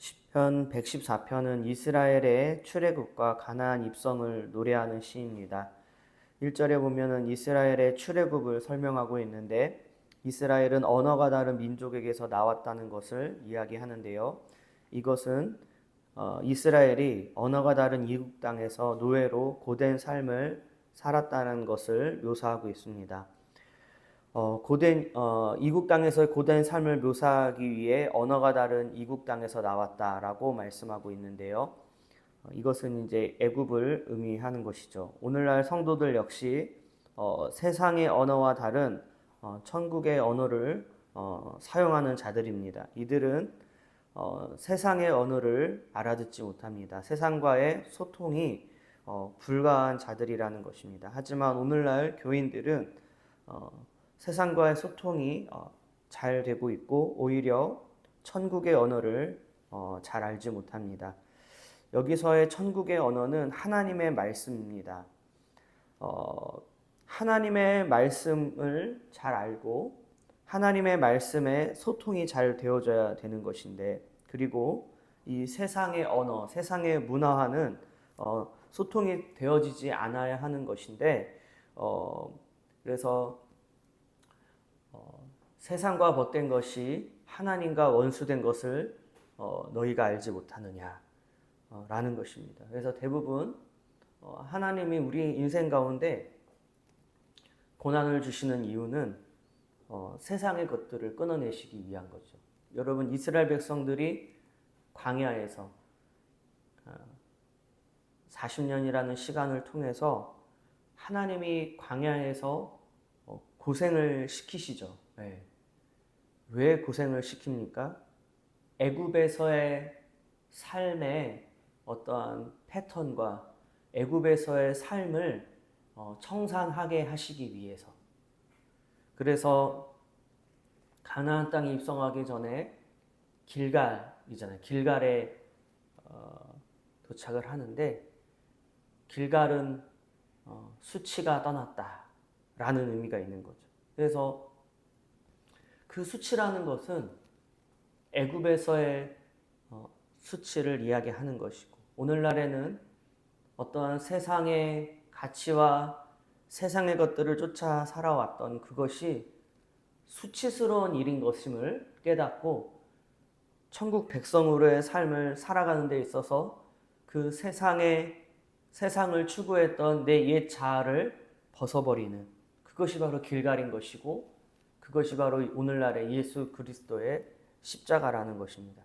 시편 114편은 이스라엘의 출애굽과 가나안 입성을 노래하는 시입니다. 1절에 보면은 이스라엘의 출애굽을 설명하고 있는데 이스라엘은 언어가 다른 민족에게서 나왔다는 것을 이야기하는데요. 이것은 이스라엘이 언어가 다른 이국 땅에서 노예로 고된 삶을 살았다는 것을 묘사하고 있습니다. 이국 땅에서의 고된 삶을 묘사하기 위해 언어가 다른 이국 땅에서 나왔다라고 말씀하고 있는데요. 이것은 이제 애굽을 의미하는 것이죠. 오늘날 성도들 역시 세상의 언어와 다른 천국의 언어를 사용하는 자들입니다. 이들은 세상의 언어를 알아듣지 못합니다. 세상과의 소통이 불가한 자들이라는 것입니다. 하지만 오늘날 교인들은 세상과의 소통이 잘 되고 있고 오히려 천국의 언어를 잘 알지 못합니다. 여기서의 천국의 언어는 하나님의 말씀입니다. 하나님의 말씀을 잘 알고 하나님의 말씀에 소통이 잘 되어져야 되는 것인데, 그리고 이 세상의 언어, 세상의 문화와는 소통이 되어지지 않아야 하는 것인데, 그래서 세상과 벗된 것이 하나님과 원수된 것을 너희가 알지 못하느냐 라는 것입니다. 그래서 대부분 하나님이 우리 인생 가운데 고난을 주시는 이유는 세상의 것들을 끊어내시기 위한 거죠. 여러분, 이스라엘 백성들이 광야에서 40년이라는 시간을 통해서 하나님이 광야에서 고생을 시키시죠. 네. 왜 고생을 시킵니까? 애굽에서의 삶의 어떠한 패턴과 애굽에서의 삶을 청산하게 하시기 위해서. 그래서 가나안 땅에 입성하기 전에 길갈이잖아요. 길갈에 도착을 하는데, 길갈은 수치가 떠났다라는 의미가 있는 거죠. 그래서 그 수치라는 것은 애굽에서의 수치를 이야기하는 것이고, 오늘날에는 어떠한 세상의 가치와 세상의 것들을 쫓아 살아왔던 그것이 수치스러운 일인 것임을 깨닫고 천국 백성으로의 삶을 살아가는 데 있어서 그 세상을 추구했던 내 옛 자아를 벗어버리는, 그것이 바로 길갈인 것이고, 그것이 바로 오늘날의 예수 그리스도의 십자가라는 것입니다.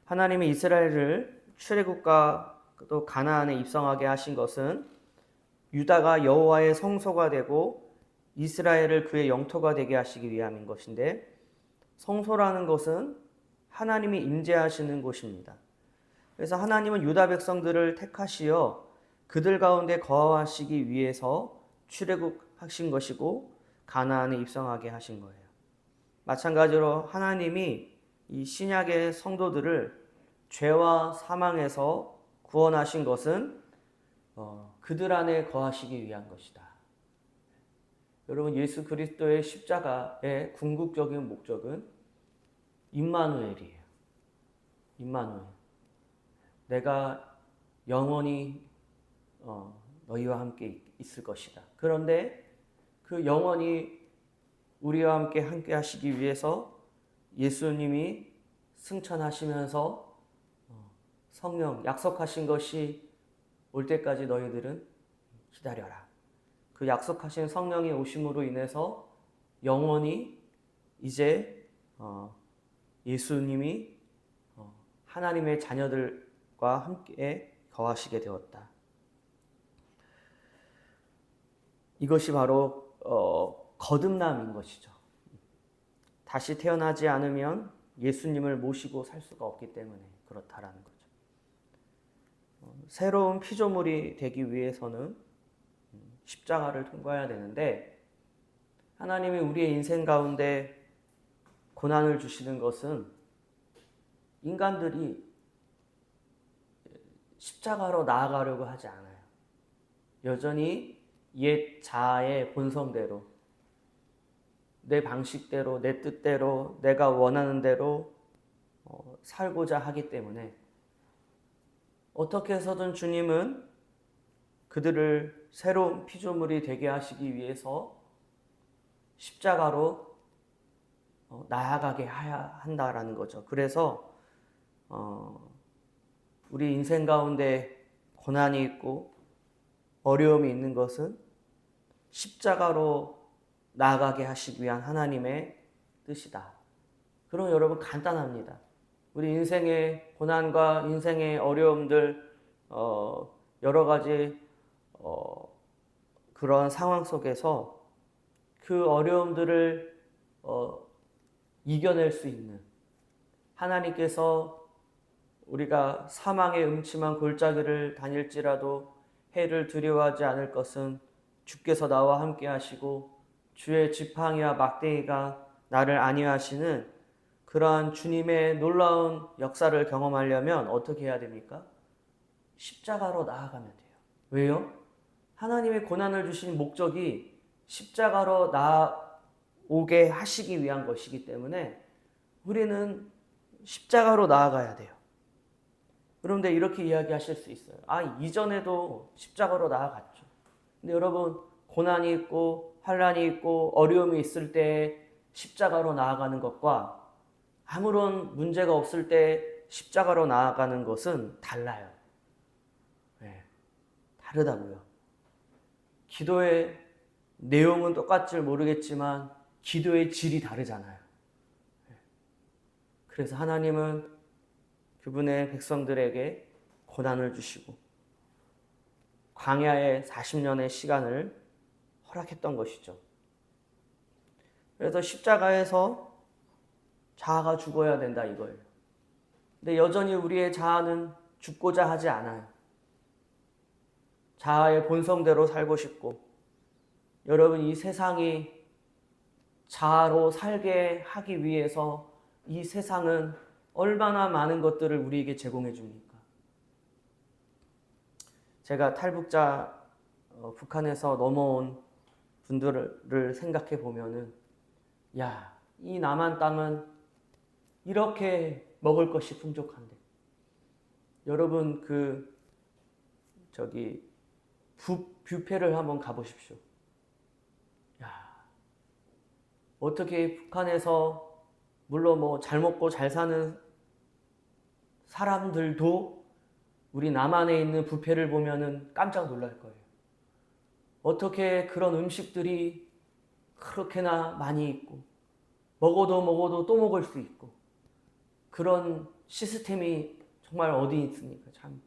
하나님이 이스라엘을 출애굽과 또 가나안에 입성하게 하신 것은 유다가 여호와의 성소가 되고 이스라엘을 그의 영토가 되게 하시기 위함인 것인데, 성소라는 것은 하나님이 임재하시는 곳입니다. 그래서 하나님은 유다 백성들을 택하시어 그들 가운데 거하시기 위해서 출애굽하신 것이고 가나안에 입성하게 하신 거예요. 마찬가지로 하나님이 이 신약의 성도들을 죄와 사망에서 구원하신 것은 그들 안에 거하시기 위한 것이다. 여러분, 예수 그리스도의 십자가의 궁극적인 목적은 임마누엘이에요. 임마누엘. 내가 영원히 너희와 함께 있을 것이다. 그런데 그 영원히 우리와 함께 하시기 위해서 예수님이 승천하시면서 성령 약속하신 것이 올 때까지 너희들은 기다려라. 그 약속하신 성령이 오심으로 인해서 영원히 이제 예수님이 하나님의 자녀들과 함께 거하시게 되었다. 이것이 바로 거듭남인 것이죠. 다시 태어나지 않으면 예수님을 모시고 살 수가 없기 때문에 그렇다라는 거죠. 새로운 피조물이 되기 위해서는 십자가를 통과해야 되는데, 하나님이 우리의 인생 가운데 고난을 주시는 것은 인간들이 십자가로 나아가려고 하지 않아요. 여전히 옛 자아의 본성대로, 내 방식대로, 내 뜻대로, 내가 원하는 대로 살고자 하기 때문에 어떻게 해서든 주님은 그들을 새로운 피조물이 되게 하시기 위해서 십자가로 나아가게 해야 한다라는 거죠. 그래서 우리 인생 가운데 고난이 있고 어려움이 있는 것은 십자가로 나아가게 하시기 위한 하나님의 뜻이다. 그럼 여러분 간단합니다. 우리 인생의 고난과 인생의 어려움들 여러 가지 그런 상황 속에서 그 어려움들을 이겨낼 수 있는 하나님께서 우리가 사망의 음침한 골짜기를 다닐지라도 해를 두려워하지 않을 것은 주께서 나와 함께 하시고 주의 지팡이와 막대기가 나를 안위하시는 그러한 주님의 놀라운 역사를 경험하려면 어떻게 해야 됩니까? 십자가로 나아가면 돼요. 왜요? 하나님의 고난을 주신 목적이 십자가로 나오게 하시기 위한 것이기 때문에 우리는 십자가로 나아가야 돼요. 그런데 이렇게 이야기하실 수 있어요. 이전에도 십자가로 나아갔죠. 근데 여러분, 고난이 있고 환난이 있고 어려움이 있을 때 십자가로 나아가는 것과 아무런 문제가 없을 때 십자가로 나아가는 것은 달라요. 네, 다르다고요. 기도의 내용은 똑같을 모르겠지만 기도의 질이 다르잖아요. 그래서 하나님은 그분의 백성들에게 고난을 주시고 광야의 40년의 시간을 허락했던 것이죠. 그래서 십자가에서 자아가 죽어야 된다 이거예요. 근데 여전히 우리의 자아는 죽고자 하지 않아요. 자아의 본성대로 살고 싶고, 여러분 이 세상이 자아로 살게 하기 위해서 이 세상은 얼마나 많은 것들을 우리에게 제공해 줍니까? 제가 탈북자 북한에서 넘어온 분들을 생각해 보면은 이 남한 땅은 이렇게 먹을 것이 풍족한데 여러분 뷔페를 한번 가보십시오. 어떻게 북한에서 물론 잘 먹고 잘 사는 사람들도 우리 남한에 있는 뷔페를 보면은 깜짝 놀랄 거예요. 어떻게 그런 음식들이 그렇게나 많이 있고 먹어도 또 먹을 수 있고 그런 시스템이 정말 어디 있습니까? 참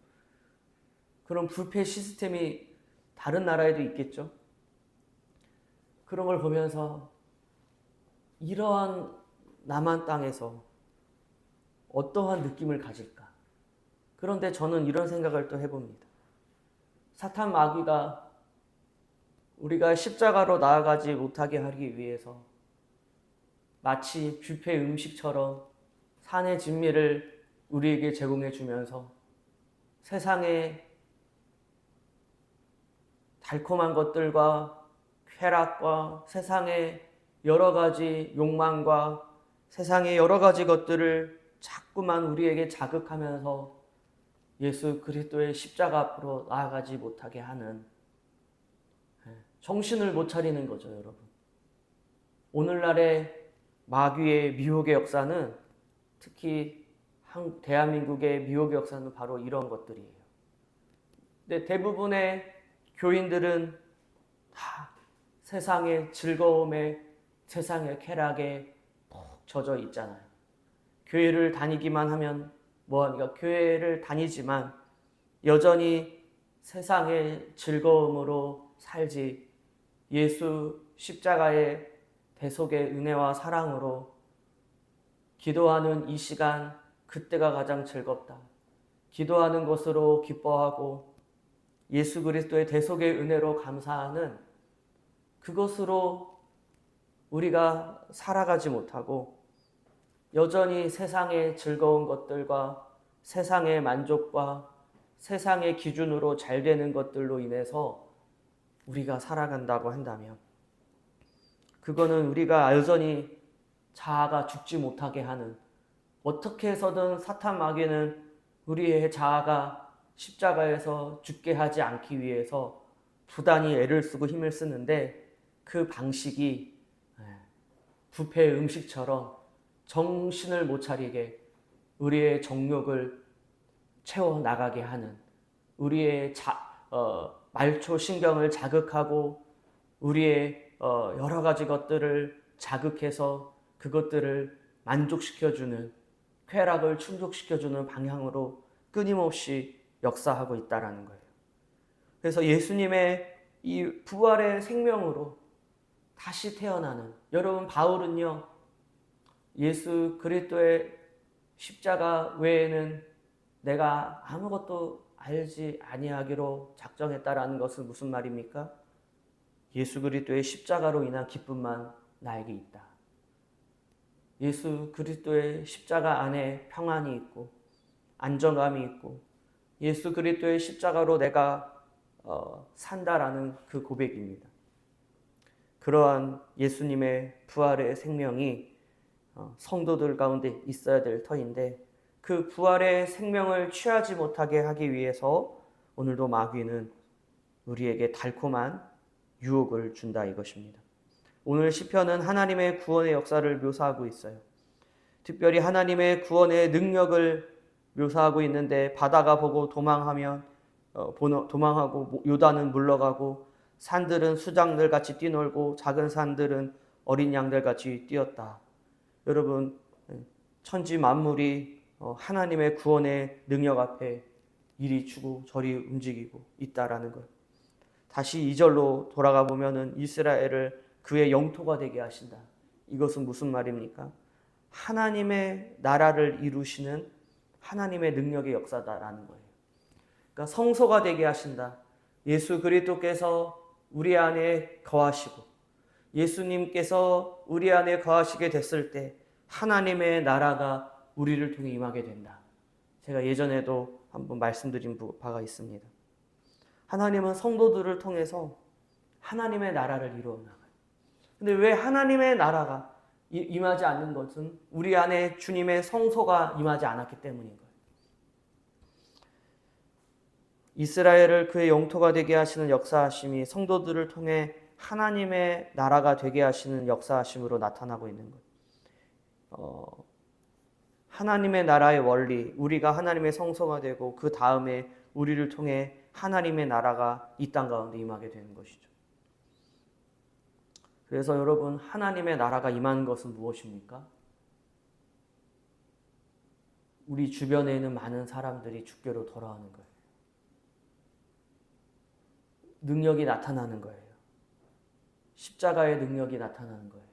그런 뷔페 시스템이 다른 나라에도 있겠죠. 그런 걸 보면서 이러한 남한 땅에서 어떠한 느낌을 가질까? 그런데 저는 이런 생각을 또 해봅니다. 사탄 마귀가 우리가 십자가로 나아가지 못하게 하기 위해서 마치 뷔페 음식처럼 산의 진미를 우리에게 제공해 주면서 세상의 달콤한 것들과 쾌락과 세상의 여러 가지 욕망과 세상의 여러 가지 것들을 자꾸만 우리에게 자극하면서 예수 그리스도의 십자가 앞으로 나아가지 못하게 하는, 정신을 못 차리는 거죠, 여러분. 오늘날의 마귀의 미혹의 역사는, 특히 대한민국의 미혹의 역사는 바로 이런 것들이에요. 근데 대부분의 교인들은 다 세상의 즐거움에, 세상의 쾌락에 푹 젖어 있잖아요. 교회를 다니기만 하면 뭐합니까? 교회를 다니지만 여전히 세상의 즐거움으로 살지 예수 십자가의 대속의 은혜와 사랑으로 기도하는 이 시간, 그때가 가장 즐겁다. 기도하는 것으로 기뻐하고 예수 그리스도의 대속의 은혜로 감사하는 그것으로 우리가 살아가지 못하고 여전히 세상의 즐거운 것들과 세상의 만족과 세상의 기준으로 잘 되는 것들로 인해서 우리가 살아간다고 한다면 그거는 우리가 여전히 자아가 죽지 못하게 하는 어떻게 해서든 사탄 마귀는 우리의 자아가 십자가에서 죽게 하지 않기 위해서 부단히 애를 쓰고 힘을 쓰는데, 그 방식이 뷔페 음식처럼 정신을 못 차리게 우리의 정욕을 채워나가게 하는, 우리의 말초 신경을 자극하고 우리의 여러 가지 것들을 자극해서 그것들을 만족시켜주는, 쾌락을 충족시켜주는 방향으로 끊임없이 역사하고 있다는 거예요. 그래서 예수님의 이 부활의 생명으로 다시 태어나는, 여러분 바울은요, 예수 그리스도의 십자가 외에는 내가 아무것도 알지 아니하기로 작정했다라는 것은 무슨 말입니까? 예수 그리스도의 십자가로 인한 기쁨만 나에게 있다. 예수 그리스도의 십자가 안에 평안이 있고 안정감이 있고 예수 그리스도의 십자가로 내가 산다라는 그 고백입니다. 그러한 예수님의 부활의 생명이 성도들 가운데 있어야 될 터인데, 그 부활의 생명을 취하지 못하게 하기 위해서 오늘도 마귀는 우리에게 달콤한 유혹을 준다 이것입니다. 오늘 시편은 하나님의 구원의 역사를 묘사하고 있어요. 특별히 하나님의 구원의 능력을 묘사하고 있는데, 바다가 보고 도망하고 요단은 물러가고 산들은 수장들 같이 뛰놀고 작은 산들은 어린 양들 같이 뛰었다. 여러분, 천지 만물이 하나님의 구원의 능력 앞에 이리 추고 저리 움직이고 있다라는 것. 다시 2절로 돌아가 보면은 이스라엘을 그의 영토가 되게 하신다. 이것은 무슨 말입니까? 하나님의 나라를 이루시는 하나님의 능력의 역사다라는 거예요. 그러니까 성소가 되게 하신다. 예수 그리스도께서 우리 안에 거하시고 예수님께서 우리 안에 거하시게 됐을 때 하나님의 나라가 우리를 통해 임하게 된다. 제가 예전에도 한번 말씀드린 바가 있습니다. 하나님은 성도들을 통해서 하나님의 나라를 이루어 나가요. 근데 왜 하나님의 나라가 임하지 않는 것은 우리 안에 주님의 성소가 임하지 않았기 때문인 거예요. 이스라엘을 그의 영토가 되게 하시는 역사하심이 성도들을 통해 하나님의 나라가 되게 하시는 역사하심으로 나타나고 있는 거예요. 하나님의 나라의 원리, 우리가 하나님의 성소가 되고 그 다음에 우리를 통해 하나님의 나라가 이 땅 가운데 임하게 되는 것이죠. 그래서 여러분, 하나님의 나라가 임하는 것은 무엇입니까? 우리 주변에 있는 많은 사람들이 주께로 돌아오는 거예요. 능력이 나타나는 거예요. 십자가의 능력이 나타나는 거예요.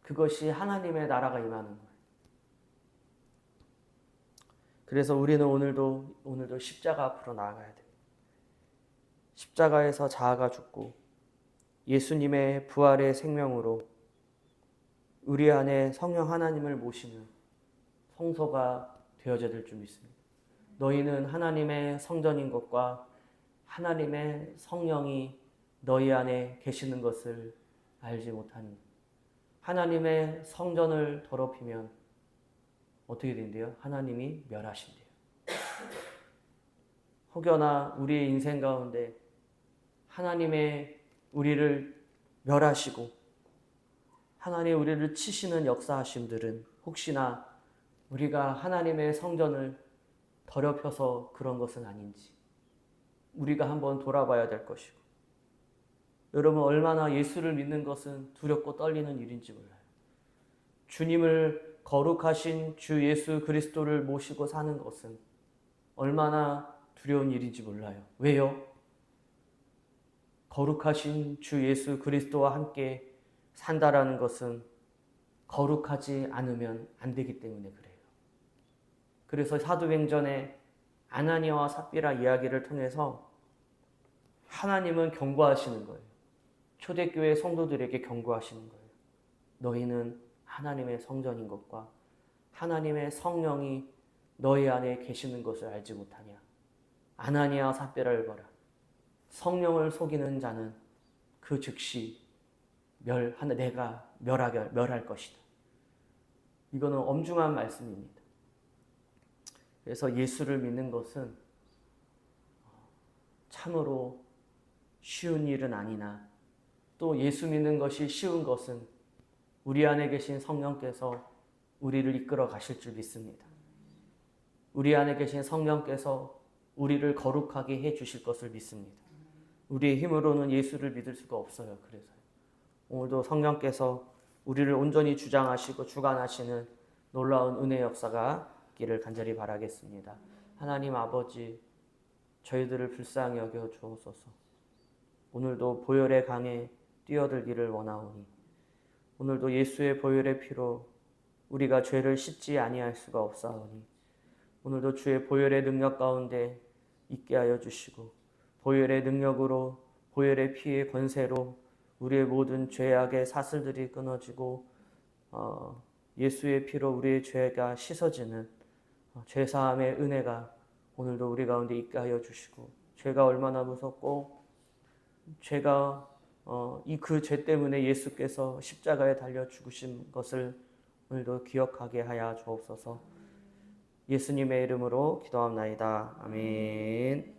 그것이 하나님의 나라가 임하는 거예요. 그래서 우리는 오늘도 십자가 앞으로 나아가야 돼요. 십자가에서 자아가 죽고 예수님의 부활의 생명으로 우리 안에 성령 하나님을 모시는 성소가 되어져야 될 줄 믿습니다. 너희는 하나님의 성전인 것과 하나님의 성령이 너희 안에 계시는 것을 알지 못하니. 하나님의 성전을 더럽히면 어떻게 된대요? 하나님이 멸하신대요. 혹여나 우리의 인생 가운데 하나님의 우리를 멸하시고 하나님 우리를 치시는 역사하심들은 혹시나 우리가 하나님의 성전을 더럽혀서 그런 것은 아닌지 우리가 한번 돌아봐야 될 것이고, 여러분 얼마나 예수를 믿는 것은 두렵고 떨리는 일인지 몰라요. 주님을 거룩하신 주 예수 그리스도를 모시고 사는 것은 얼마나 두려운 일인지 몰라요. 왜요? 거룩하신 주 예수 그리스도와 함께 산다라는 것은 거룩하지 않으면 안 되기 때문에 그래요. 그래서 사도행전에 아나니아와 삽비라 이야기를 통해서 하나님은 경고하시는 거예요. 초대교회 성도들에게 경고하시는 거예요. 너희는 하나님의 성전인 것과 하나님의 성령이 너희 안에 계시는 것을 알지 못하냐. 아나니아와 삽비라를 보라. 성령을 속이는 자는 그 즉시 내가 멸할 것이다. 이거는 엄중한 말씀입니다. 그래서 예수를 믿는 것은 참으로 쉬운 일은 아니나 또 예수 믿는 것이 쉬운 것은 우리 안에 계신 성령께서 우리를 이끌어 가실 줄 믿습니다. 우리 안에 계신 성령께서 우리를 거룩하게 해 주실 것을 믿습니다. 우리의 힘으로는 예수를 믿을 수가 없어요. 그래서 오늘도 성령께서 우리를 온전히 주장하시고 주관하시는 놀라운 은혜 역사가 있기를 간절히 바라겠습니다. 하나님 아버지, 저희들을 불쌍히 여겨 주옵소서. 오늘도 보혈의 강에 뛰어들기를 원하오니 오늘도 예수의 보혈의 피로 우리가 죄를 씻지 아니할 수가 없사오니 오늘도 주의 보혈의 능력 가운데 있게 하여 주시고 보혈의 능력으로 보혈의 피의 권세로 우리의 모든 죄악의 사슬들이 끊어지고 예수의 피로 우리의 죄가 씻어지는 죄사함의 은혜가 오늘도 우리 가운데 있게 하여 주시고 죄가 얼마나 무섭고 죄가 그 죄 때문에 예수께서 십자가에 달려 죽으신 것을 오늘도 기억하게 하여 주옵소서. 예수님의 이름으로 기도합나이다. 아멘.